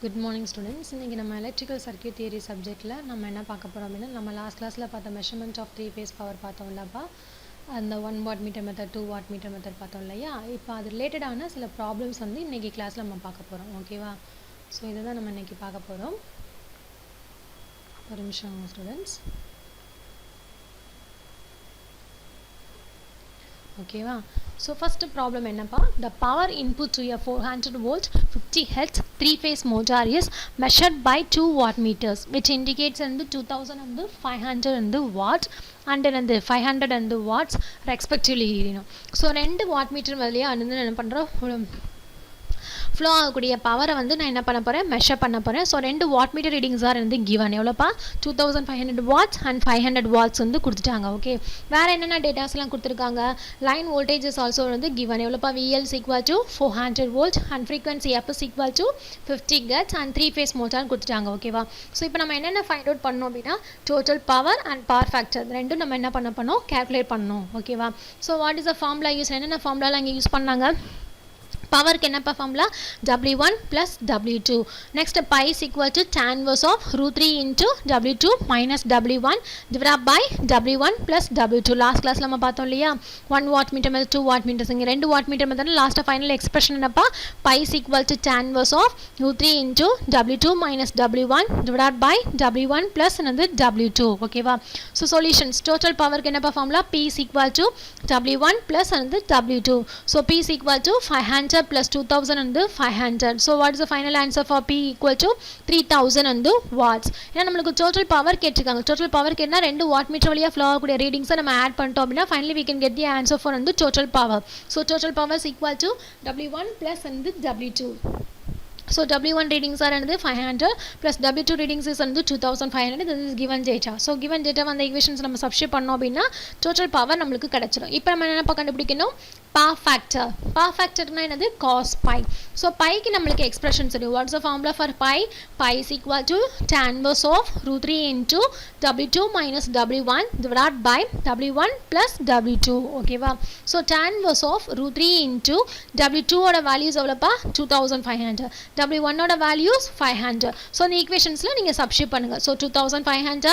Good morning students. இன்னைக்கு நம்ம electrical circuit theory subjectல நம்ம என்ன பார்க்க போறோம் அப்படின்னா நம்ம லாஸ்ட் கிளாஸ்ல பார்த்த measurement of three phase power பார்த்தோம்லப்பா. அந்த 1 watt meter method 2 watt meter method பார்த்தோம் இல்லையா? இப்போ அது ரிலேட்டடான சில ப்ராப்ளம்ஸ் வந்து இன்னைக்கு கிளாஸ்ல நம்ம பார்க்க போறோம். ஓகேவா? ஸோ இதை தான் நம்ம இன்னைக்கு பார்க்க போறோம். ஒரு நிமிஷம் ஸ்டூடெண்ட்ஸ். ஓகேவா? So first problem என்னப்பா, the power input to a 400 volt 50 hertz 3 phase motor is measured by 2 watt meters which indicates and 2000 and 500 and watt and then the 500 and watts respectively. So 2 watt meter வழியா என்ன பண்றோம், flow ஆகக்கூடிய பவரை வந்து நான் என்ன பண்ண போகிறேன், மெஷர் பண்ண போகிறேன். So 2 watt metre readings are வந்து கிவன் எவ்வளோப்பா, 2500 வாட்ஸ் அண்ட் 500 வாட்ஸ் வந்து கொடுத்துட்டாங்க. ஓகே, வேறு என்னென்ன டேட்டாஸ்லாம் கொடுத்துருக்காங்க, லைன் வோல்டேஜஸ் ஆல்சோ வந்து கிவன் எவ்வளோப்பா, VL equal to 400 volt and frequency F equal to 50 hertz and 3 phase மோட்டார்னு கொடுத்துட்டாங்க. ஓகேவா? ஸோ இப்போ நம்ம என்னென்ன ஃபைண்ட் அவுட் பண்ணோம் அப்படின்னா, total power and power factor ரெண்டும் நம்ம என்ன பண்ணணும், கேல்குலேட் பண்ணணும். ஓகேவா? So what is the formula use, என்னென்ன ஃபார்முலாலாம் இங்கே யூஸ் பண்ணாங்க, பவருக்கு என்னப்பா formula, W1 plus W2. next pi is equal to tan inverse of √3 into W2 minus W1 divided by W1 plus W2. Last கிளாஸ்ல நம்ம பார்த்தோம் இல்லையா, 1 watt meter method 2 watt meters, இங்கே 2 watt meter method last final expression என்னப்பா, pi is equal to tan inverse of √3 into W2 minus W1 divided by W1 plus another W2. ஓகேவா? So solutions, total பவருக்கு என்னப்பா formula, P is equal to W1 plus another W2. So P is equal to 500 plus 2000 and 500. So what is the final answer for P equal to 3000 and watts. ஏன்னா நம்மளுக்கு total power கேட்டிருக்காங்க. total power கேட்டா 2 watt meter வழியா flow ஆகக்கூடிய readings நம்ம add பண்ணிட்டோம் அப்படின்னா finally we can get the answer for the total power. So total power is equal to W1 plus and W2. So W1 readings are under 500 plus W2 readings is under 2500. This is given data. So given data on the equations நம்ம substitute பண்ணோம் அப்படின்னா total power நம்மளுக்கு கிடைச்சிடும். இப்போ நம்ம என்ன கண்டுபிடிக்கணும், power factor. power factor னா என்னது, cos pi. So pi க்கு நம்மளுக்கு expression தெரியும். What's the formula for pi? Pi is equal to tan inverse of √3 into W2 minus W1 divided by W1 plus W2. ஓகேவா? So tan inverse of √3 into W2 ஓட values எவ்வளோப்பா, 2500. W1 ஓட values 500. So இந்த equationsல நீங்க substitute பண்ணுங்க. So 2500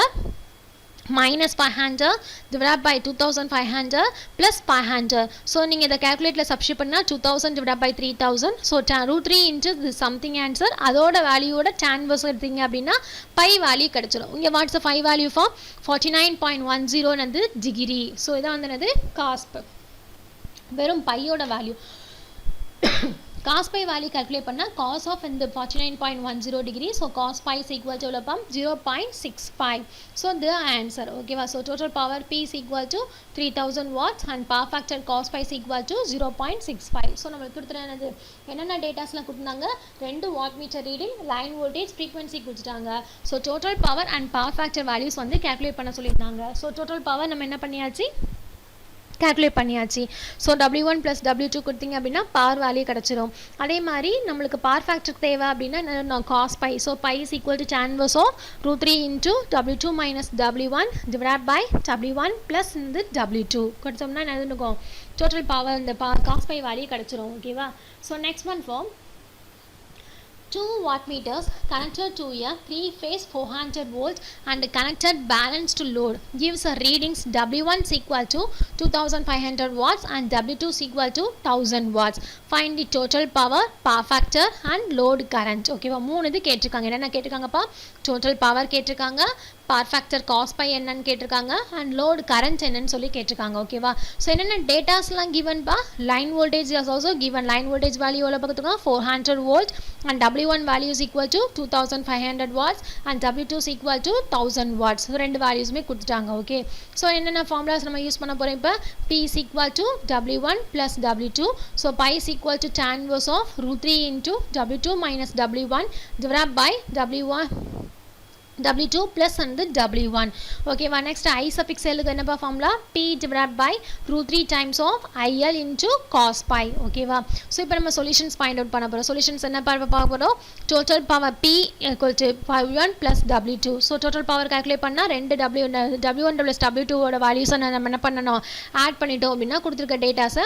minus 500 divided by 2500 plus 500. So நீங்க இத calculateல substitute பண்ணா 2000 divided by 3000. So √3 into this something answer, அதோட வேல்யூவோட tan inverse எடுத்தீங்க அப்படின்னா pi வேல்யூ கிடைச்சிடும். இங்க what's the pi value for 49.10 வந்து டிகிரி. So இதான் வந்து என்னது, cos pi, வெறும் pi ஓட value. cos pi value calculate பண்ணா cos of இந்த 49.10 degree. So cos pi is equal to 0.65. So the answer. ஓகேவா? So total power P is equal to 3000 watts and power factor cos pi is equal to 0.65. So நம்மளுக்கு கொடுத்துருந்தது என்னென்ன டேட்டாஸ்லாம் கொடுத்தாங்க, 2 watt meter reading, line voltage, frequency கொடுத்துட்டாங்க. So total power and power factor values வந்து calculate பண்ண சொல்லியிருந்தாங்க. So total power நம்ம என்ன பண்ணியாச்சு, calculate பண்ணியாச்சு. ஸோ W1 plus W2 கொடுத்தீங்க அப்படின்னா பவர் வேல்யூ கிடச்சிரும். அதே மாதிரி நம்மளுக்கு பவர் ஃபேக்டர் தேவை அப்படின்னா cos pi. So pi is equal to tan inverse of √3 into W2 minus W1 divided by W1 plus இந்த W2 கொடுத்தோம்னா என்ன இருக்கும், டோட்டல் பவர் இந்த cos pi வேல்யூ கிடச்சிரும். ஓகேவா? So next one form, 2 watt meters connected to a 3 phase 400 volts and connected balanced to load gives a readings W1 is equal to 2500 watts and W2 is equal to 1000 watts. Find the total power, power factor and load current. ஓகேவா? 3 இது கேட்டிருக்காங்க. என்னென்ன கேட்டிருக்காங்கப்பா, total power கேட்டிருக்காங்க, power factor cos pi என்னன்னு கேட்டிருக்காங்க and load current என்னன்னு சொல்லி கேட்டிருக்காங்க. ஓகேவா? ஸோ என்னென்ன டேட்டாஸ்லாம் given பா, line voltage is also given. line voltage value எவ்வளோ பார்த்துக்கோங்க, 400 volt and W1 value is equal to 2500 watts and W2 is equal to 1000 watts. So ரெண்டு வேல்யூஸுமே கொடுத்துட்டாங்க. ஓகே, ஸோ என்னென்ன ஃபார்முலாஸ் நம்ம யூஸ் பண்ண போகிறோம், இப்போ P is equal to W1 plus W2. So pi is equal to tan inverse of √3 into W2 minus W1 divided by W1 W2 plus and the W1. Okay, next I suffix L என்ன formula P divided by root 3 times of IL into cos pi. Okay வா. So இப்போ நம்ம solutions find out பண்ண போறோம். Solutions என்ன பார்க்க போறோம்? Total power P equal to W1 plus W2. So total power calculate பண்ணா ரெண்டு W1 plus W2 ஓட values நம்ம என்ன பண்ணணும்? ஆட் பண்ணிட்டோம் அப்படினா கொடுத்திருக்க டேட்டாஸ்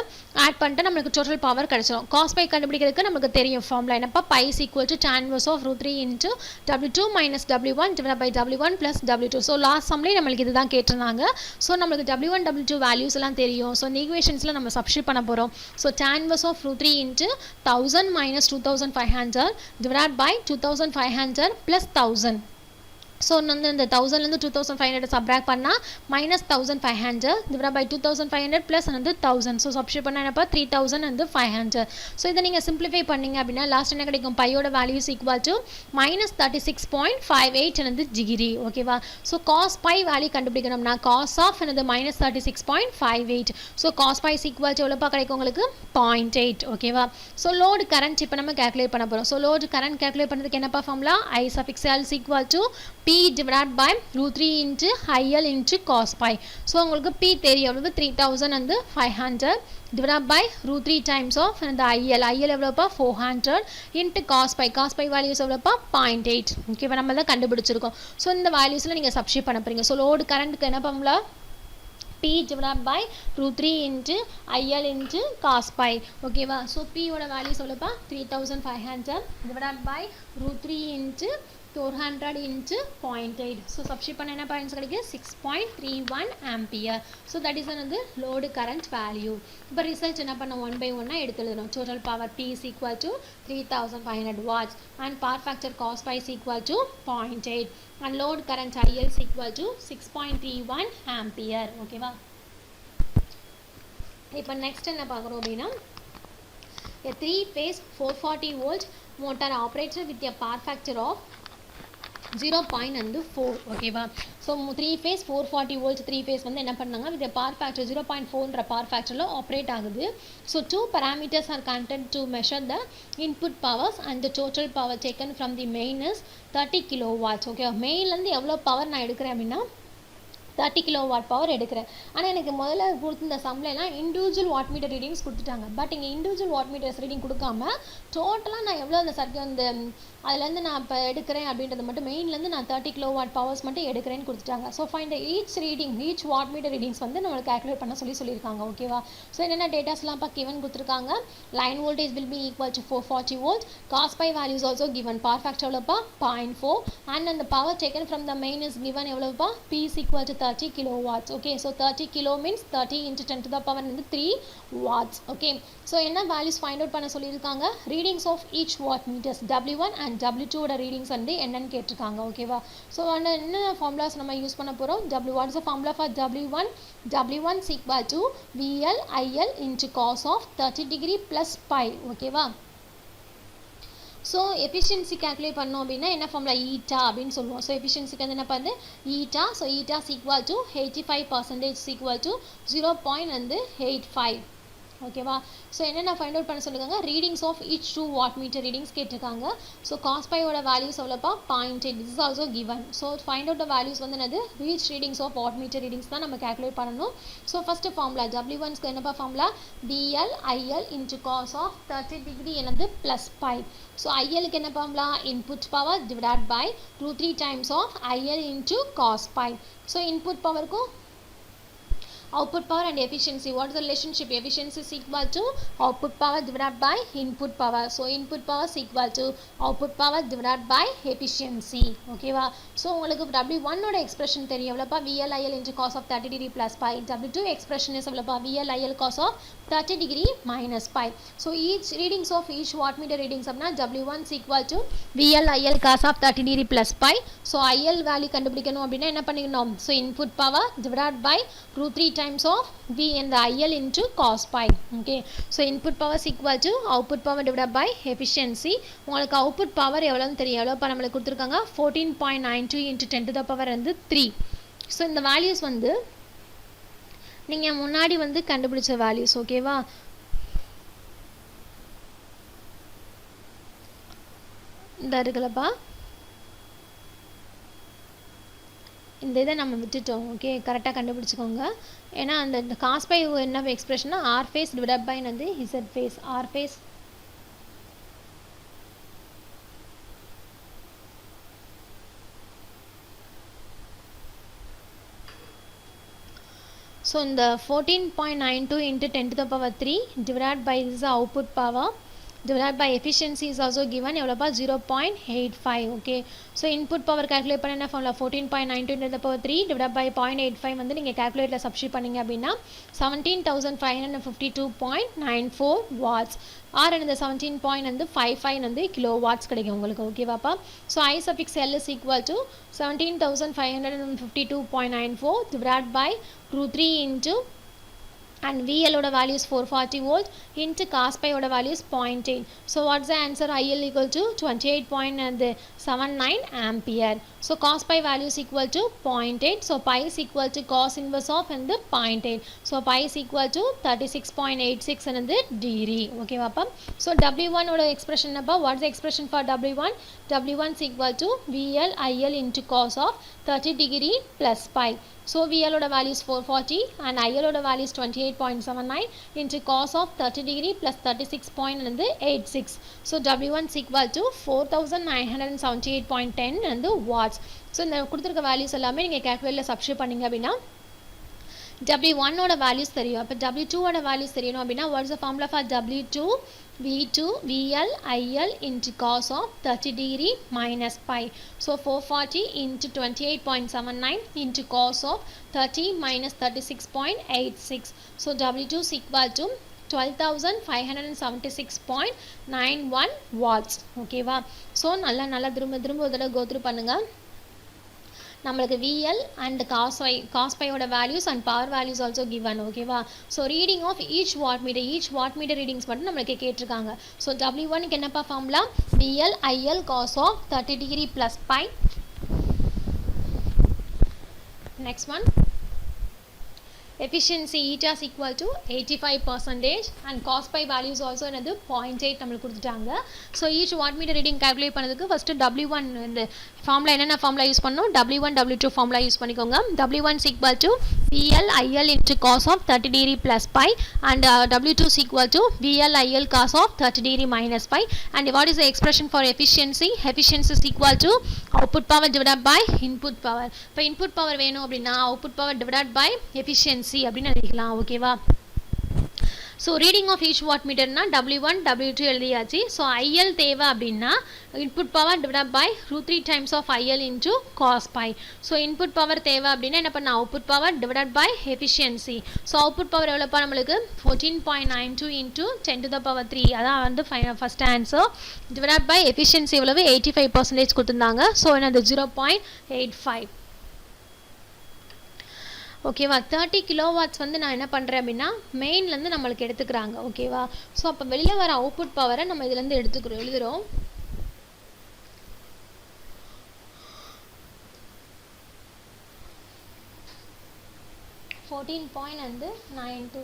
ஆட் பண்ணிட்டு நமக்கு total power கிடைச்சிரும். Cos pi கண்டுபிடிக்கிறதுக்கு நமக்கு தெரியும் formula என்னப்பா pi is equal to tan inverse of root 3 into W2 minus W1 divided by W1 plus W2. So last sumல நம்மளுக்கு இதுதான் கேட்டிருந்தாங்க. So நம்மளுக்கு W1 W2 values எல்லாம் தெரியும். So இந்த equationsல நம்ம substitute பண்ண போறோம். So tan inverse of root 3 into 1000 minus 2500 divided by 2500 plus 1000. So இந்த 1000 ல இருந்து 2500 subtract பண்ணா minus 1500 divided by 2500 plus another 1000. So substitute பண்ணா என்னப்பா 3000 and 500. So இத நீங்க simplify பண்ணீங்க அப்படினா லாஸ்ட் என்ன கிடைக்கும் pi ஓட value is equal to minus 36.58 and degree. ஓகேவா. So cos pi value கண்டுபிடிக்கணும்னா cos of another minus 36.58. So cos pi is equal to எவ்வளவுப்பா கிடைக்கும் உங்களுக்கு 0.8. ஓகேவா. So load current இப்போ நம்ம calculate பண்ண போறோம். So load current calculate பண்றதுக்கு என்னப்பா formula I suffix L is equal to P divided by root 3 into IL into cos pi. So உங்களுக்கு P தெரியும் எவ்வளவு 3500 divided by root 3 times of and the IL எவ்வளவுப்பா 400 into cos pi. Cos pi values எவ்வளவுப்பா 0.8. Okay நம்ம தான் கண்டுபிடிச்சிருக்கோம். So இந்த valuesல நீங்க substitute பண்ண போறீங்க. So load currentக்கு என்ன formula P divided by root 3 into IL into cos pi. ஓகேவா. So P ஓட values எவ்வளவுப்பா 3500 divided by root 3 into 400 into 0.8. So substitute பண்ண என்ன பாயிண்ட்ஸ் கிடைக்கு 6.31 ampere. So that is another load current value. இப்போ result என்ன பண்ண 1 by 1 எடுத்து எழுதணும். Total power P is equal to 3500 watts and power factor cos pi is equal to 0.8 and load current IL is equal to 6.31 ampere. ஓகேவா. இப்போ next என்ன பார்க்கறோம் அப்படினா a 3-phase 440 volt motor operated with a power factor of 0.4. ஓகேவா. So 3 phase 440 volts 3 phase வந்து என்ன பண்ணாங்க with a power factor 0.4ன்ற power factorல ஆப்ரேட் ஆகுது. So 2 parameters are content to measure the input powers and the total power taken from the main is 30 kilowatts. Okay மெயின்லேருந்து எவ்வளோ power நான் எடுக்கிறேன் அப்படின்னா 30 கிலோவாட் பவர் எடுக்கிறேன். ஆனால் எனக்கு முதல்ல கொடுத்துருந்த சம்லாம் இண்டிவிஜுவல் வாட் மீட்டர் ரீடிங்ஸ் கொடுத்துட்டாங்க. பட் இங்கே இண்டிவிஜுவல் வாட் மீட்டர்ஸ் ரீடிங் கொடுக்காம டோட்டலாக நான் எவ்வளோ அந்த அந்த அதுலேருந்து நான் இப்போ எடுக்கிறேன் அப்படின்றது மட்டும் மெயின்லேருந்து நான் 30 கிலோவாட் பவர்ஸ் மட்டும் எடுக்கிறேன்னு கொடுத்துட்டாங்க. So find each watt meter readings வந்து நம்மளுக்கு கால்குலேட் பண்ண சொல்லியிருக்காங்க. ஓகேவா. ஸோ என்னென்ன டேட்டாஸ்லாம் இப்போ கிவன் கொடுத்துருக்காங்க. Line voltage will be equal to 440 volts. Cos phi values also given. Power factor எவ்வளோப்பா 0.4 அண்ட் அந்த power taken from the main is given எவ்வளோப்பா P is equal to 30 kilowatts. Okay, so 30 kilo means 30 into 10 to the power 3 watts. Okay, so என்ன values find out பண்ண சொல்லியிருக்காங்க. readings of each watt meters W1 and W2 ஓட readings வந்து என்னன்னு கேட்டிருக்காங்க. ஓகேவா. So என்ன ஃபார்முலாஸ் நம்ம யூஸ் பண்ண போகிறோம். what is the formula for W1? W1 is equal to VL IL into cos of 30 degree plus pi. ஓகேவா. ஸோ எஃபிஷியன்சி கேல்குலேட் பண்ணோம் அப்படின்னா என்ன ஃபார்முலா ஈட்டா அப்படின்னு சொல்லுவோம். ஸோ எஃபிஷியன்சிக்கு வந்து என்ன பண்ணுது eta. So eta equal to 85% equal to 0.85. ஓகேவா. ஸோ என்னென்ன ஃபைண்ட் அவுட் பண்ண சொல்லியிருக்காங்க. Readings of each 2 watt metre readings கேட்டிருக்காங்க. ஸோ காஸ் பையோட வேல்யூஸ் எவ்வளோப்பா 0.8. This is also given. So find out values வந்து என்னது each readings of watt metre readings தான் நம்ம கேல்குலேட் பண்ணணும். ஸோ ஃபஸ்ட்டு ஃபார்முலா W1க்கு என்னப்பா formula VL IL into cos of 30 degree என்னது ப்ளஸ் பை. ஸோ ஐஎலுக்கு என்ன formula input power divide by root 3 times of IL into cos pi. So input பவருக்கும் output power and efficiency. What is the relationship? Efficiency is equal to output power divided by input power. So input power is equal to output power divided by efficiency. Okay va. So உங்களுக்கு W1 ஓட expression தெரியும் எவ்வளவுப்பா VLIL into cos of 30 degree plus pi. W2 expression is எவ்வளவுப்பா VLIL cos of 30 degree minus pi. So each readings of each wattmeter readings அப்படினா W1 is equal to VLIL cos of 30 degree plus pi. So IL value கண்டுபிடிக்கணும் அப்படினா என்ன பண்ணிக்கணும். So input power divided by root 3 times of V and the IL into cos pi. Okay, so input power is equal to output power divided by efficiency. உங்களுக்கு output power எவ்வளவுன்னு தெரியும். எவ்வளவு நம்மளுக்கு கொடுத்திருக்காங்க 14.92 into 10 to the power வந்து 3. so இந்த values வந்து நீங்க முன்னாடி வந்து கண்டுபிடிச்ச values. ஓகேவா. இந்த இருக்குலப்பா இந்த இதை நம்ம விட்டுட்டோம். ஓகே, கரெக்டாக கண்டுபிடிச்சிக்கோங்க. ஏன்னா அந்த காஸ் பை என்ன எக்ஸ்பிரஷன்னா ஆர் ஃபேஸ் டிவைட் பை வந்து Z phase. R phase so in the 14.92 into 10 to the power 3 divided by this output power divided by efficiency is also given எவ்வளோப்பா 0.85. Okay, so input power calculate பண்ண என்ன formula 14.92 into the power 3 divided by 0.85 வந்து நீங்கள் கேல்குலேட்டில் substitute பண்ணிங்க அப்படின்னா 17,552.94 watts. R இந்த 17 வந்து 55 வந்து kilo watts கிடைக்கும் உங்களுக்கு. ஓகேவாப்பா, so I suffix L is equal to 17,552.94 divided by √3 into and VL oda value is 440 volt into cos pi oda value is 0.8. So what's the answer? IL equal to 28.79 ampere. So cos pi value is equal to 0.8. So pi is equal to cos inverse of and the 0.8. So pi is equal to 36.86 and the degree. Okay papa. So W1 oda expression above. What's the expression for W1? W1 is equal to VL IL into cos of 30 degree plus pi. So VL oda value is 440 and IL oda value is 28.79 into cos of 30 degree plus 36.86. So W1 is equal to 4978.10 and the watts. So இந்த கொடுத்திருக்க values எல்லாமே நீங்கள் கேல்குலேட்டரில் substitute பண்ணிங்க அப்படின்னா W1 ஓட values தெரியும். அப்போ W2 ஓட வேல்யூஸ் தெரியணும் அப்படின்னா what's the formula for W2? V2 VL IL into cos of 30 degree minus pi. So 440 into 28.79 into cos of 30 minus 36.86. So W2 is equal to 12,576.91 watts. ஓகேவா, so நல்லா திரும்ப ஒரு தடவை கோத்ரூ பண்ணுங்கள். நம்மளுக்கு VL and cos pi ஓட values and power values also given. ஓகேவா, so reading of each watt meter readings மட்டும் நம்மளுக்கு கேட்டிருக்காங்க. ஸோ W1க்கு என்னப்பா formula? VL IL cos of 30 degree plus pi. Next one, efficiency eta is equal to 85% and cos pi values also என்னது 0.8 நம்மளுக்கு கொடுத்துட்டாங்க. So each watt meter reading calculate பண்ணதுக்கு ஃபஸ்ட்டு W1 இந்த ஃபார்முலா என்னென்ன ஃபார்முலா யூஸ் பண்ணணும்? W1 W2 formula use பண்ணிக்கோங்க. W1 is equal to VL IL into cos of 30 degree plus pi and W2 is equal to VL IL cos of 30 degree minus pi. And what is the expression for efficiency? Efficiency is equal to output power divided by input power. இப்போ input power வேணும் அப்படின்னா output power divided by efficiency அப்படின்னு எழுதிக்கலாம். ஓகேவா, so reading of each watt மீட்டர்னா W1 W2 எழுதியாச்சு. So IL தேவை அப்படின்னா input power divide by √3 times of IL into cos pi. So input power தேவை அப்படின்னா என்ன பண்ண output power divide by efficiency. So output power எவ்வளோப்பா நம்மளுக்கு 14.92 இன்ட்டு 10 to the power 3. அதான் வந்து first answer. Divide by efficiency எவ்வளவு 85% கொடுத்துருந்தாங்க. ஸோ என்னது 0.85. ஓகேவா, 30 கிலோவாட்ஸ் வந்து நான் என்ன பண்ணுறேன் அப்படின்னா மெயின்லேருந்து நம்மளுக்கு எடுத்துக்கிறாங்க. ஓகேவா, ஸோ அப்போ வெளியில் வர அவுட்புட் பவரை நம்ம இதுலேருந்து எழுதுகிறோம். 14.92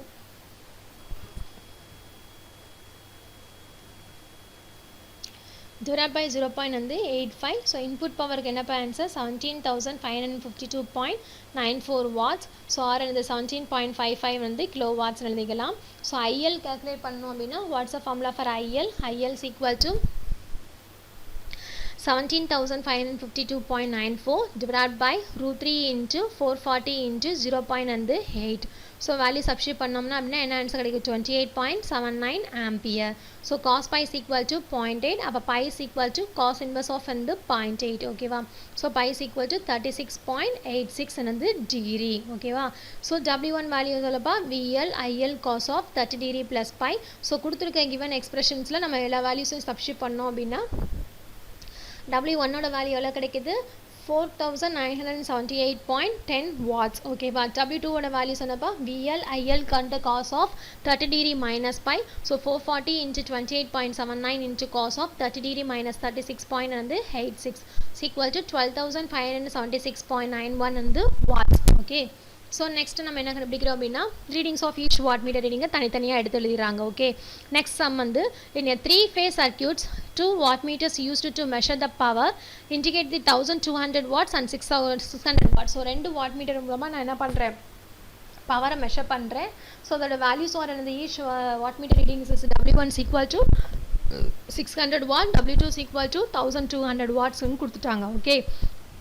divided by 0.85. So input power க்கு என்ன answer 17,552.94 watts. So R வந்து 17.55 வந்து kilowatts எழுதிக்கலாம். So IL calculate பண்ணணும் அப்படின்னா what's the formula for IL? IL is equal to 17,552.94 divided by √3 into 440 into 0.8. So value substitute பண்ணோம்னா அப்படின்னா என்ன ஆன்சர் கிடைக்கும் 28.79 ampere. So cos pi is equal to 0.8. அப்போ pi is equal to cos inverse of வந்து 0.8. ஓகேவா, so pi is equal to 36.86 வந்து degree. ஓகேவா, so W1 value சொல்லப்பா VL IL cos of 30 degree plus pi. so கொடுத்துருக்க given expressionsல நம்ம எல்லா வேல்யூஸும் substitute பண்ணோம் அப்படின்னா W1 ஓட வேல்யூ எவ்வளோ கிடைக்குது 4,978.10 watts. ஓகேவா, W2 ஓட வேல்யூ சொன்னப்பா VL IL கண்ட cos of 30 degree minus pi. so 440 into 28.79 into cos of 30 degree minus 36.86 is equal to 12,576.91 வந்து watts. okay, ஸோ நெக்ஸ்ட் நம்ம என்ன கண்டுபிடிக்கிறோம் அப்படின்னா ரீடிங்ஸ் ஆஃப் ஈச் வாட்மீட்டர் ரீடிங்கை தனித்தனியாக எடுத்து எழுதிடுறாங்க. ஓகே, நெக்ஸ்ட் சம் வந்து in a 3-phase circuits 2 wattmeters used to measure the power indicate the 1200 watts and 600 watts. So 2 wattmeter மூலமாக நான் என்ன பண்ணுறேன், பவரை மெஷர் பண்ணுறேன். ஸோ அதோட வேல்யூஸ் வர இந்த each wattmeter readings is W1 is equal to 600 watt, W2 is equal to 1200 wattsன்னு கொடுத்துட்டாங்க. ஓகே,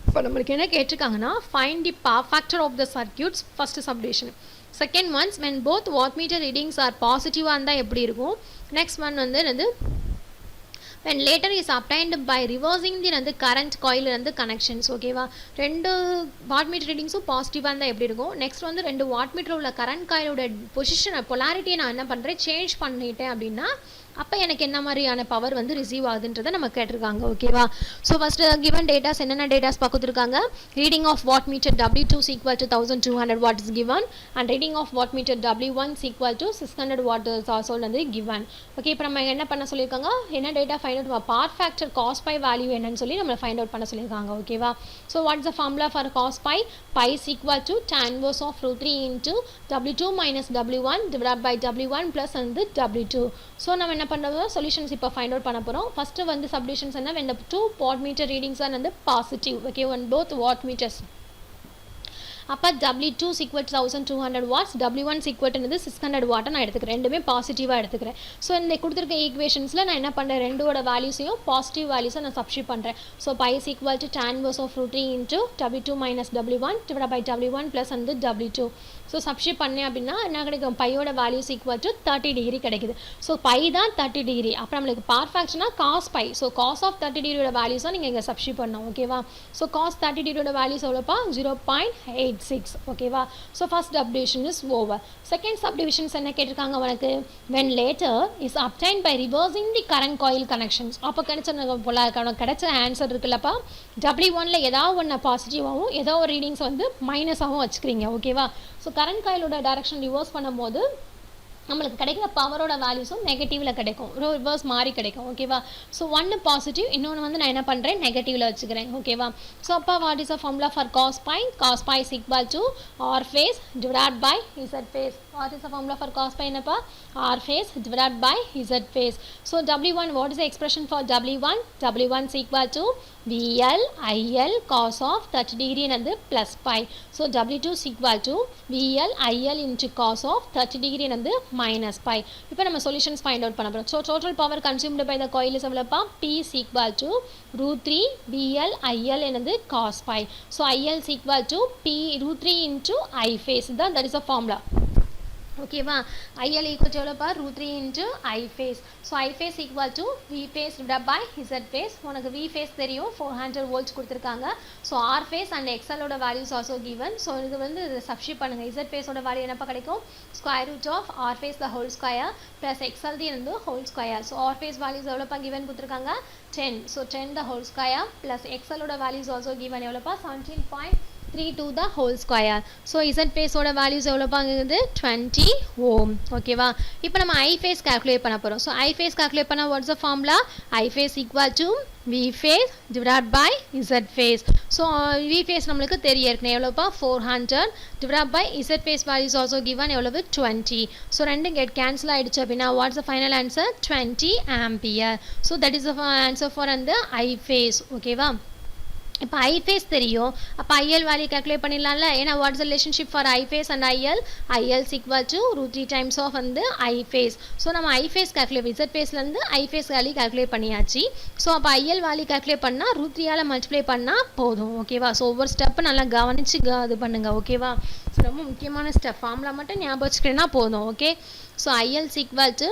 இப்போ நம்மளுக்கு என்ன கேட்டிருக்காங்கன்னா find the power factor of the circuits first subdivision. Second ones when both wattmeter readings are பாசிட்டிவாக இருந்தால் எப்படி இருக்கும். நெக்ஸ்ட் ஒன் வந்து when later is obtained by reversing the current coil connections. ஓகேவா, ரெண்டு வாட்மீட்டர் ரீடிங்ஸும் பாசிட்டிவாக இருந்தால் எப்படி இருக்கும். நெக்ஸ்ட் வந்து ரெண்டு வாட்மீட்டர் உள்ள கரண்ட் காயிலோட பொசிஷனை பொலாரிட்டியை நான் என்ன பண்ணுறேன், சேஞ்ச் பண்ணிட்டேன் அப்படின்னா அப்போ எனக்கு என்ன மாதிரியான பவர் வந்து ரிசீவ் ஆகுதுன்றதை நம்ம கேட்டிருக்காங்க. ஓகேவா, ஸோ ஃபஸ்ட்டு கிவன் டேட்டாஸ் என்னென்ன டேட்டாஸ் பார்த்துருக்காங்க. Reading of wattmeter W2 is equal to 1200 watt is given and reading of wattmeter W1 is equal to 600 watt is also வந்து given. ஓகே, இப்போ நம்ம என்ன பண்ண சொல்லியிருக்காங்க, என்ன data find out, power factor cos phi value என்னன்னு சொல்லி நம்மளை ஃபைண்ட் அவுட் பண்ண சொல்லியிருக்காங்க. ஓகேவா, so what's the formula for cos phi, phi is equal to tan inverse of √3 into W2 minus W1 divided by W1 plus வந்து W2. So நம்ம என்ன பண்ணுறோம், சொல்யூஷன்ஸ் இப்போ ஃபைண்ட் அவுட் பண்ண போகிறோம். ஃபஸ்ட்டு வந்து சப்டிவிஷன்ஸ் என்ன, when the 2 wattmeter readings are வந்து positive. Okay, on both wattmeters. அப்போ W2 is equal to 1200 watts, W1 is equal to 600 watt நான் எடுத்துக்கிறேன். ரெண்டுமே பாசிட்டிவாக எடுத்துக்கிறேன். ஸோ இந்த கொடுத்துருக்க ஈக்குவேஷன்ஸில் நான் என்ன பண்ணுறேன், ரெண்டோட வேல்யூஸையும் பாசிட்டிவ் வேல்யூஸை நான் சப்ஸ்டிட் பண்ணுறேன். So phi is equal to tan inverse of √3 into W2 minus W1 divided by W1 plus வந்து W2. ஸோ சப்ஸ்டிட் பண்ணேன் அப்படின்னா என்ன கிடைக்கும், பையோட வேல்யூஸ் ஈக்குவல் டு 30 டிகிரி கிடைக்குது. ஸோ பை தான் 30 டிகிரி. அப்புறம் நம்மளுக்கு பவர் ஃபேக்டர்னா cos pi. So cos of 30 டிகிரியோட வேல்யூஸாக நீங்கள் இங்கே சப்ஸ்டிட் பண்ணணும். ஓகேவா, ஸோ காஸ் 30 டிகிரியோட வேல்யூஸ் எவ்வளோப்பா, 0.86. ஓகேவா, so first subdivision is over. Second subdivisions என்ன கேட்டிருக்காங்க உனக்கு, when later is obtained by reversing the current coil connections. அப்போ கிடைச்ச ஆன்சர் இருக்குல்லப்பா, W1ல ஏதாவது ஒன்று பாசிட்டிவாகவும் ஏதோ ஒரு ரீடிங்ஸ் வந்து மைனஸாகவும் வச்சுக்கிறீங்க. ஓகேவா, ஸோ கரண்ட் காயிலோட டைரக்ஷன் ரிவர்ஸ் பண்ணும்போது நம்மளுக்கு கிடைக்கிற பவரோட வேல்யூஸும் நெகட்டிவில் கிடைக்கும், ரிவர்ஸ் மாதிரி கிடைக்கும். ஓகேவா, ஸோ ஒன்று பாசிட்டிவ், இன்னொன்று வந்து நான் என்ன பண்ணுறேன், நெகட்டிவில் வச்சுக்கிறேன். ஓகேவா, ஸோ அப்போ what is a formula for cos pi, cos pi is equal to R phase divide by Z phase. What is a formula for cos pi என்னப்பா, R phase divide by Z phase. So W1, what is the expression for W1, W1 is equal to VL IL cos of 30 degree and plus pi. So W2 is equal to VL IL into cos of 30 degree and minus pi. இப்போ நம்ம solutions find out பண்ண போறோம். So total power consumed by the coil is எவ்வளவுப்பா, P is equal to √3 VL IL and cos pi. So IL is equal to P √3 into I phase. That is the formula. ஓகேவா, IL equal to எவ்வளோப்பா, √3 into I phase. So I phase equal to V phase divide by Z phase. உனக்கு V phase தெரியும், 400 volts கொடுத்துருக்காங்க. So R phase and எக்ஸலோட values also given. So இது வந்து substitute பண்ணுங்கள். Z ஃபேஸோட வேல்யூ என்னப்பா கிடைக்கும், square root of R phase the whole square plus XL the வந்து whole square. So R phase values எவ்வளோப்பா கிவன் கொடுத்துருக்காங்க, 10. So 10 the whole square plus எக்ஸலோட வேல்யூஸ் ஆல்சோ கிவன் எவ்வளோப்பா, 17.32 the whole square. So Z phase ஓட values எவ்வளோப்பாங்குது, 20 ohm. ஓகேவா, இப்போ நம்ம I phase calculate பண்ண போகிறோம். ஸோ I phase calculate பண்ண what's the formula, I phase equal to V phase divided by Z phase. So V phase நம்மளுக்கு தெரியும் ஏற்கனவே எவ்வளோப்பா, 400 divided by Z phase values also given எவ்வளவு, 20. ஸோ ரெண்டும் get cancel ஆகிடுச்சு அப்படின்னா what's the final answer, 20 ampere. So that is the answer for அந்த I phase. ஓகேவா, இப்போ ஐ ஃபேஸ் தெரியும், அப்போ ஐஎல் வேல்யூ கேல்குலேட் பண்ணிடலாம்ல. ஏன்னா what's relationship for I phase and IL, IL equal to √3 times of வந்து ஐ ஃபேஸ். ஸோ நம்ம I phase calculate, Z ஃபேஸ்லேருந்து ஐ ஃபேஸ் வேல்யூ கேல்குலேட் பண்ணியாச்சு. ஸோ அப்போ ஐஎல் வேல்யூ கேல்குலேட் பண்ணால் √3ஆல் மல்டிப்ளை பண்ணால் போதும். ஓகேவா, ஸோ ஒவ்வொரு ஸ்டெப்பு நல்லா கவனிச்சு இது பண்ணுங்கள். ஓகேவா, ஸோ ரொம்ப முக்கியமான ஸ்டெப், ஃபார்முலா மட்டும் ஞாபகம் வச்சுக்கிறேன்னா போதும். Okay, so IL equal to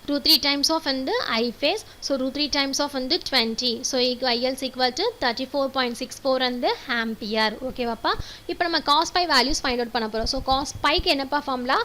√3 times of the I phase. So √3 times of the 20. So IL is equal to 34.64 and the ampere. Okay papa. இப்போ நம்ம cos pi values find out பண்ண போறோம். So cos pi க்கு என்னப்பா formula,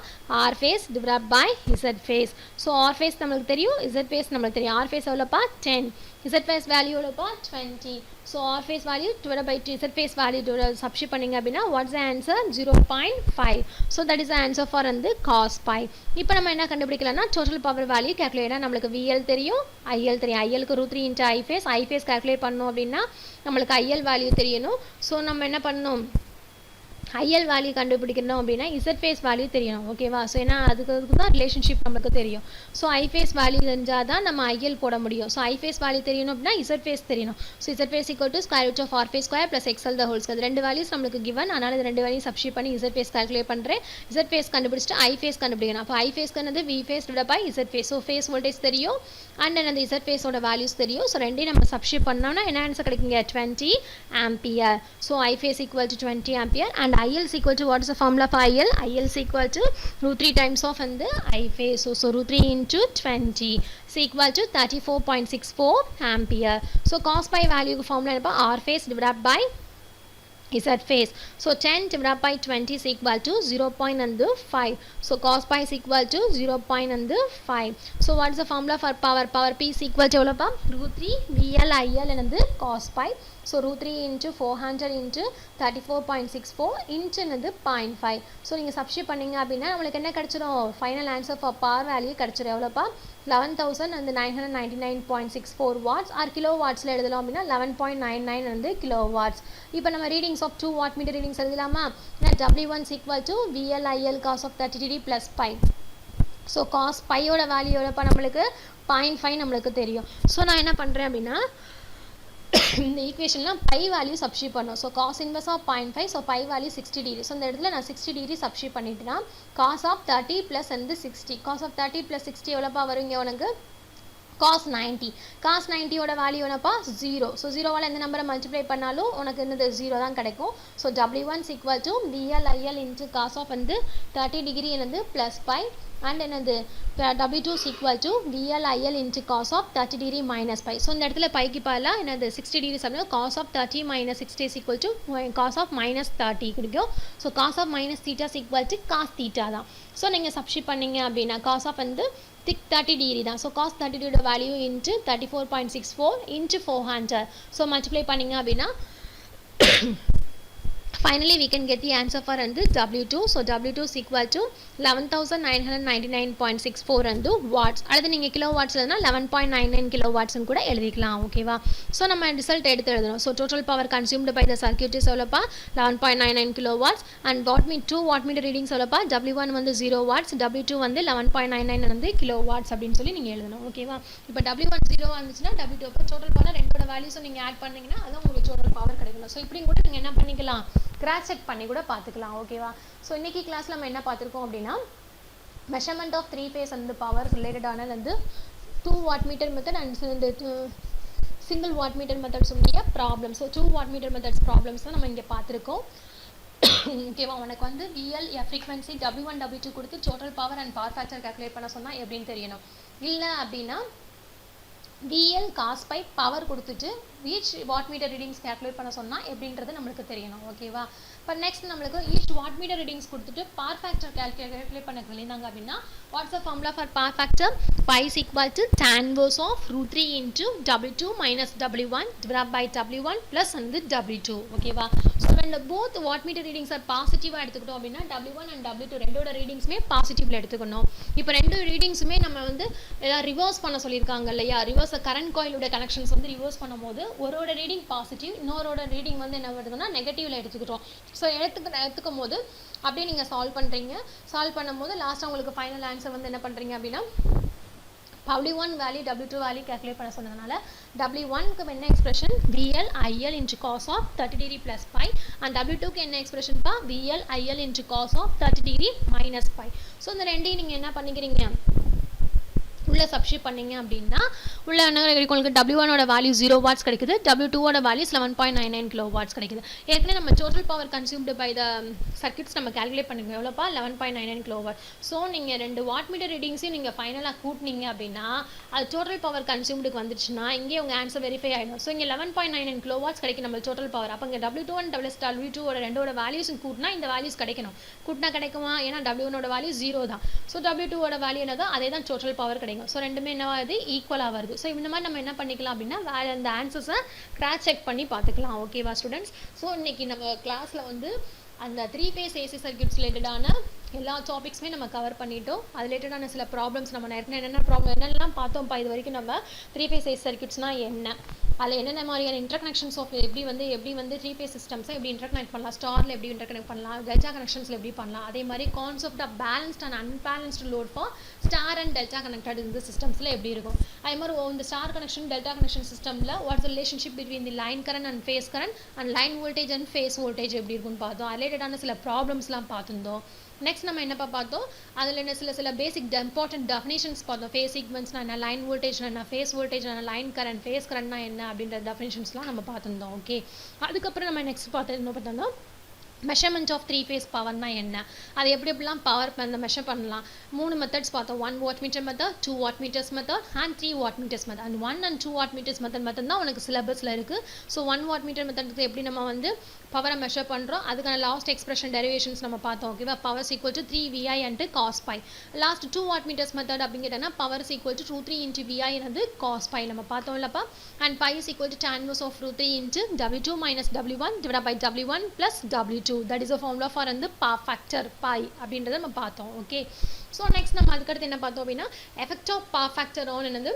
R phase divided by Z phase. So R phase நம்மளுக்கு தெரியும், Z phase நம்மளுக்கு தெரியும். R phase எவ்வளோப்பா, 10. Z phase value எவ்வளோப்பா, 20. So R phase value divided by Z phase value substitute பண்ணிங்க அப்படின்னா what's the answer, 0.5. So that is the answer for the cos pi. இப்போ நம்ம என்ன கண்டுபிடிக்கலாம்னா total power value calculate. நம்மளுக்கு VL தெரியும், IL தெரியும். IL க்கு √3 into I phase calculate பண்ணோம் அப்படின்னா நம்மளுக்கு IL value தெரியணும். So நம்ம என்ன பண்ணணும், ஐஎல் வேல்யூ கண்டுபிடிக்கணும் அப்படின்னா இசட் ஃபேஸ் வேல்யூ தெரியணும் ஓகேவா. ஸோ ஏன்னா அதுக்கு தான் ரிலேஷன்ஷிப் நமக்கு தெரியும். ஸோ ஐ ஃபேஸ் வேல்யூ தெரிஞ்சால் தான் நம்ம ஐஎல் போட முடியும். ஸோ ஐ ஃபேஸ் வேல்யூ தெரியணும் அப்படின்னா இசட் ஃபேஸ் தெரியணும். So Z phase equal to square root of R phase square plus XL the whole square. ரெண்டு வேல்யூஸ் நம்மளுக்கு கிவன். அதனால் இது ரெண்டு வேல்யூ சப்ஸ்டிட் பண்ணி இசட் ஃபேஸ் கால்குலேட் பண்ணுறேன். இசட் ஃபேஸ் கண்டுபிடிச்சிட்டு ஐ ஃபேஸ் கண்டுபிடிக்கணும். அப்போ ஐ ஃபேஸ்க்கு என்னது V phase divide by Z phase. So phase voltage தெரியும் அண்ட் அந்த இசட் ஃபேஸோட வேல்யூஸ் தெரியும். ஸோ ரெண்டையும் நம்ம சப்ஸ்டிட் பண்ணோம்னா என்ன ஆன்சர் கிடைக்குங்க 20 ampere. So I phase equal to 20 ampere and IL equal to what is the formula for IL. IL is equal to root 3 times of the I phase. So root 3 into 20 is equal to 34.64 ampere. So cos pi value formula R phase divided by Z phase. So 10 divided by 20 is equal to 0.5. So cos pi is equal to 0.5. So what is the formula for power? Power P is equal to root 3 VL IL and the cos pi. So root 3 into 400 into 34.64 into 0.5. So நீங்கள் substitute பண்ணிங்க அப்படின்னா நம்மளுக்கு என்ன கிடச்சிடும்? Final answer for power value கிடச்சிடும். எவ்வளோப்பா? 11,999.64 watts or kilo வாட்ஸில் எழுதலாம் அப்படின்னா 11.99 கிலோ வாட்ஸ். இப்போ நம்ம readings of 2 watt metre readings எழுதலாமா? W1 is equal to VLIL cos of 30 degree plus pi. So cos பையோட வேல்யூ எவ்வளோப்பா? நம்மளுக்கு 0.5 நம்மளுக்கு தெரியும். ஸோ நான் என்ன பண்ணுறேன் அப்படின்னா இந்த ஈக்குவேஷன்லாம் பை வேல்யூ சப்ஸ்டிட் பண்ணோம். So cos inverse of 0.5. So phi value 60 degree. ஸோ இந்த இடத்துல நான் 60 டிகிரி சப்ஸ்டிட் பண்ணிட்டேன்னா cos of 30 plus 60. Cos of 30 plus 60 எவ்வளோப்பா வருங்க உனக்கு? cos 90. cos 90யோட வேல்யூ என்னப்பா? 0. ஸோ 0வால் எந்த நம்பரை மல்டிப்ளை பண்ணாலும் உனக்கு என்னது 0 தான் கிடைக்கும். So W1 is equal to VLIL into cos of 30 degree என்னது ப்ளஸ் பை அண்ட் என்னது W2 is equal to VLIL into cos of 30 degree minus pi. So இந்த இடத்துல பைக்கு பதிலாக என்னது 60 degree Sapna cos of 30 minus 60 is equal to cos of minus 30 கிடைக்கும். So cos of minus theta is equal to cos theta தான். So நீங்கள் substitute பண்ணீங்க அப்படின்னா cos of 30 degree தான். ஸோ cos 30 டிகிரியோட value into 34.64 into 400. So multiply பண்ணிங்க அப்படின்னா finally we can get the answer for W2. So W2 is equal to 11,999.64 watts. அடுத்து நீங்கள் கிலோ வாட்ஸ் எழுதுனா 11.99 கிலோ வாட்ஸ்னு கூட எழுதிக்கலாம் ஓகேவா. ஸோ நம்ம ரிசல்ட் எடுத்து எழுதணும். So total power consumed by the circuit is எவ்வளோப்பா? 11.99 kilo watts and watt metre readings எவ்வளோப்பா? W1 0 watts, W2 11.99 kilo watts அப்படின்னு சொல்லி நீங்கள் எழுதணும் ஓகேவா. இப்போ W1 0 வந்துச்சுன்னா W2 அப்போ டோட்டல் பவர் ரெண்டோட வேல்யூஸும் நீங்கள் ஆட் பண்ணிங்கன்னா அதான் உங்களுக்கு டோட்டல் பவர் கிடைக்கணும். ஸோ இப்படி கூட நீங்கள் என்ன பண்ணிக்கலாம்? கிராஸ் செக் பண்ணி கூட பார்த்துக்கலாம் ஓகேவா. ஸோ இன்றைக்கி கிளாஸில் நம்ம என்ன பார்த்துருக்கோம் அப்படின்னா மெஷர்மெண்ட் ஆஃப் 3 phase பவர் ரிலேட்டடான 2 watt meter method and single watt meter methods உடைய problem. So 2 watt meter methods problems தான் நம்ம இங்கே பார்த்துருக்கோம் ஓகேவா. உனக்கு VL ஃப்ரீக்வன்சி W1 W2 கொடுத்து total power and power factor calculate பண்ண சொன்னால் எப்படின்னு தெரியணும். இல்லை அப்படின்னா VL cos pi பவர் கொடுத்துட்டு each watt meter readings calculate பண்ண சொன்னால் எப்படின்றது நம்மளுக்கு தெரியணும் ஓகேவா. இப்போ நெக்ஸ்ட் நம்மளுக்கு ஈச் வாட் மீட்டர் ரீடிங்ஸ் கொடுத்துட்டு பவர் ஃபேக்டர் கால்குலேட் பண்ண சொல்லியிருந்தாங்க அப்படின்னா what's the formula for power factor? Phi is equal to tan inverse of root 3 into W2 minus W1 divided by W1 plus W2 ஓகேவா. So when both watt meter readings are பாசிட்டிவாக எடுத்துக்கிட்டோம் அப்படின்னா W1 and W2 ரெண்டோட ரீடிங்ஸுமே பாசிட்டிவில் எடுத்துக்கணும். இப்போ ரெண்டு ரீடிங்ஸுமே நம்ம ஏதாவது ரிவர்ஸ் பண்ண சொல்லியிருக்காங்க இல்லையா. ரிவர்ஸ் கரண்ட் காயிலோட கனெக்ஷன்ஸ் ரிவர்ஸ் பண்ணும்போது ஒரோட ரீடிங் பாசிட்டிவ், இன்னொரோட ரீடிங் என்ன வருதுன்னா நெகட்டிவில் எடுத்துக்கிட்டோம். ஸோ எடுத்துக்கும் போது அப்படியே நீங்கள் சால்வ் பண்ணுறீங்க. சால்வ் பண்ணும்போது லாஸ்ட்டாக உங்களுக்கு ஃபைனல் ஆன்சர் என்ன பண்ணுறீங்க அப்படின்னா W1 value W2 value calculate பண்ண சொன்னதுனால W1க்கு என்ன expression? VL IL into cos of 30 degree plus pi and W2க்கு என்ன எக்ஸ்பிரஷன் பா? VL IL into cos of 30 degree minus pi. So இந்த ரெண்டையும் நீங்கள் என்ன பண்ணிக்கிறீங்க? உள்ளே சப்ஸ்டிட் பண்ணிங்க அப்படின்னா உள்ள என்ன உங்களுக்கு W1ஓட வேல்யூ 0 வாட்ஸ் கிடைக்குது, W2ஓட வேல்யூஸ் 11.99 கிலோ வாட்ஸ் கிடைக்குது. ஏற்கனவே நம்ம total power consumed by the circuits நம்ம கால்குலேட் பண்ணுங்க எவ்வளோப்பா? 11.99 கிலோ வாட். ஸோ நீங்கள் 2 வாட் மீட்டர் ரீடிங்ஸையும் நீங்கள் ஃபைனலாக கூட்டினீங்க அப்படின்னா அது டோட்டல் பவர் கன்சியூம்டுக்கு வந்துச்சுன்னா இங்கே உங்கள் ஆன்சர் வெரிஃபை ஆகிடும். ஸோ இங்கே 11.99 கிலோ வாட்ஸ் கிடைக்கும் நம்ம டோட்டல் பவர். அப்போ இங்கே W2 அண்ட் W2ஓட ரெண்டோட வேல்யூஸும் கூட்டினா இந்த வேல்யூஸ் கிடைக்கணும். கூட்டினா கிடைக்குமா? ஏன்னா W1ஓட வேல்யூ 0 தான். ஸோ W2ஓட வேல்யூ என்னதோ அதே தான் டோட்டல் பவர் கிடைக்கும். ஸோ ரெண்டுமே என்னவாகுது? ஈக்குவலாக வருது. ஸோ இந்த மாதிரி நம்ம என்ன பண்ணிக்கலாம் அப்படின்னா அந்த ஆன்சர்ஸை கிராஸ் செக் பண்ணி பார்த்துக்கலாம் ஓகேவா ஸ்டூடெண்ட்ஸ். ஸோ இன்றைக்கி நம்ம கிளாஸில் அந்த 3 phase AC சர்க்யூட்ஸ் ரிலேட்டடான எல்லா டாபிக்ஸுமே நம்ம கவர் பண்ணிட்டோம். அது ரிலேட்டடான சில ப்ராப்ளம்ஸ் நம்ம என்னென்ன ப்ராப்ளம் என்னெல்லாம் பார்த்தோம்ப்பா இது வரைக்கும் நம்ம 3 phase AC சர்க்யூட்ஸ்னால் என்ன, அதில் என்னென்ன மாதிரியான இன்டர்கனெக்ஷன்ஸ் ஆஃப் எப்படி வந்து 3 phase சிஸ்டம்ஸை எப்படி இன்டர்கனெக்ட் பண்ணலாம், ஸ்டாரில் எப்படி இன்டர்கனெக்ட் பண்ணலாம், டெல்டா கனெக்ஷன்ஸில் எப்படி பண்ணலாம், அதே மாதிரி concept of balanced and unbalanced load for star and delta connected இந்த சிஸ்டம்ஸில் எப்படி இருக்கும், அதே மாதிரி இந்த ஸ்டார் கனெக்ஷன் டெல்டா கனெக்ஷன் சிஸ்டமில் what's relationship between the line current and phase current and line voltage and phase voltage எப்படி இருக்குன்னு பார்த்தோம். ரிலேட்டடான சில ப்ராப்ளம்ஸ்லாம் பார்த்துருந்தோம். நெக்ஸ்ட் நம்ம என்னப்பா பார்த்தோம், அதில் என்ன சில பேசிக் இம்பார்ட்டன்ட் டெஃபினேஷன்ஸ் பார்த்தோம். ஃபேஸ் சீக்வன்ஸ்னா என்ன, லைன் வோல்டேஜ்னா என்ன, ஃபேஸ் வோல்டேஜ்னா என்ன, லைன் கரண்ட் ஃபேஸ் கரண்ட்னா என்ன அப்படின்ற டெஃபினேஷன்ஸ்லாம் நம்ம பார்த்துருந்தோம். ஓகே, அதுக்கப்புறம் நம்ம நெக்ஸ்ட் என்ன பார்த்தோம்னா மெஷர்மெண்ட் ஆஃப் 3 phase பவர்னா என்ன, அது எப்படிலாம் பவர் அந்த மெஷர் பண்ணலாம். 3 மெத்தட்ஸ் பார்த்தோம். 1 watt meter method, 2 watt meters method and 3 watt meters method. And 1 and 2 watt meters method தான் உனக்கு சிலபஸில் இருக்குது. ஸோ 1 watt meter மெத்தடுக்கு எப்படி நம்ம வந்து பவரை மெஷர் பண்ணுறோம், அதுக்கான லாஸ்ட் எக்ஸ்பிரஷன் டெரிவேஷன்ஸ் நம்ம பார்த்தோம். ஓகேவா, power equal to 3 VI and cos pi. Last 2 watt meters method அப்படிங்கிட்டனா power equal to √3 into VI and cos pi நம்ம பார்த்தோம் இல்லப்பா. And pi is equal to tan inverse of √3 into W2 minus W1 divided by W1 plus W2. That is a formula for the power factor pi அப்படின்றத நம்ம பார்த்தோம். Okay, so next நம்ம அதுக்கடுத்து என்ன பார்த்தோம் அப்படின்னா effect of power factor on என்னது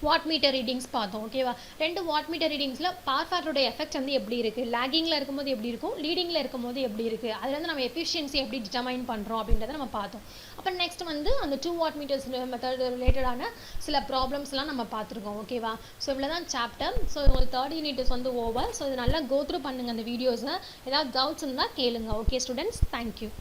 watt metre readings பார்த்தோம். ஓகேவா, 2 வாட் மீட்டர் ரீடிங்ஸில் பவர் ஃபேக்டரோட எஃபெக்ட் வந்து எப்படி இருக்குது, லேகிங்கில் இருக்கும்போது எப்படி இருக்கும், லீடிங்கில் இருக்கும்போது எப்படி இருக்குது, அதில் வந்து நம்ம எஃபிஷியன்சி எப்படி டிட்டர்மைன் பண்ணுறோம் அப்படின்றத நம்ம பார்த்தோம். அப்புறம் நெக்ஸ்ட் வந்து அந்த 2 watt meters மெத்தட் ரிலேட்டடான சில ப்ராப்ளம்ஸ்லாம் நம்ம பார்த்துருக்கோம். ஓகேவா, ஸோ இவ்வளோ தான் சாப்டர். ஸோ உங்களுக்கு 3rd unit வந்து ஓவர். ஸோ இது நல்லா கோ த்ரூ பண்ணுங்கள் அந்த வீடியோஸை. ஏதாவது டவுட்ஸ் இருந்தால் கேளுங்க. Okay students, thank you.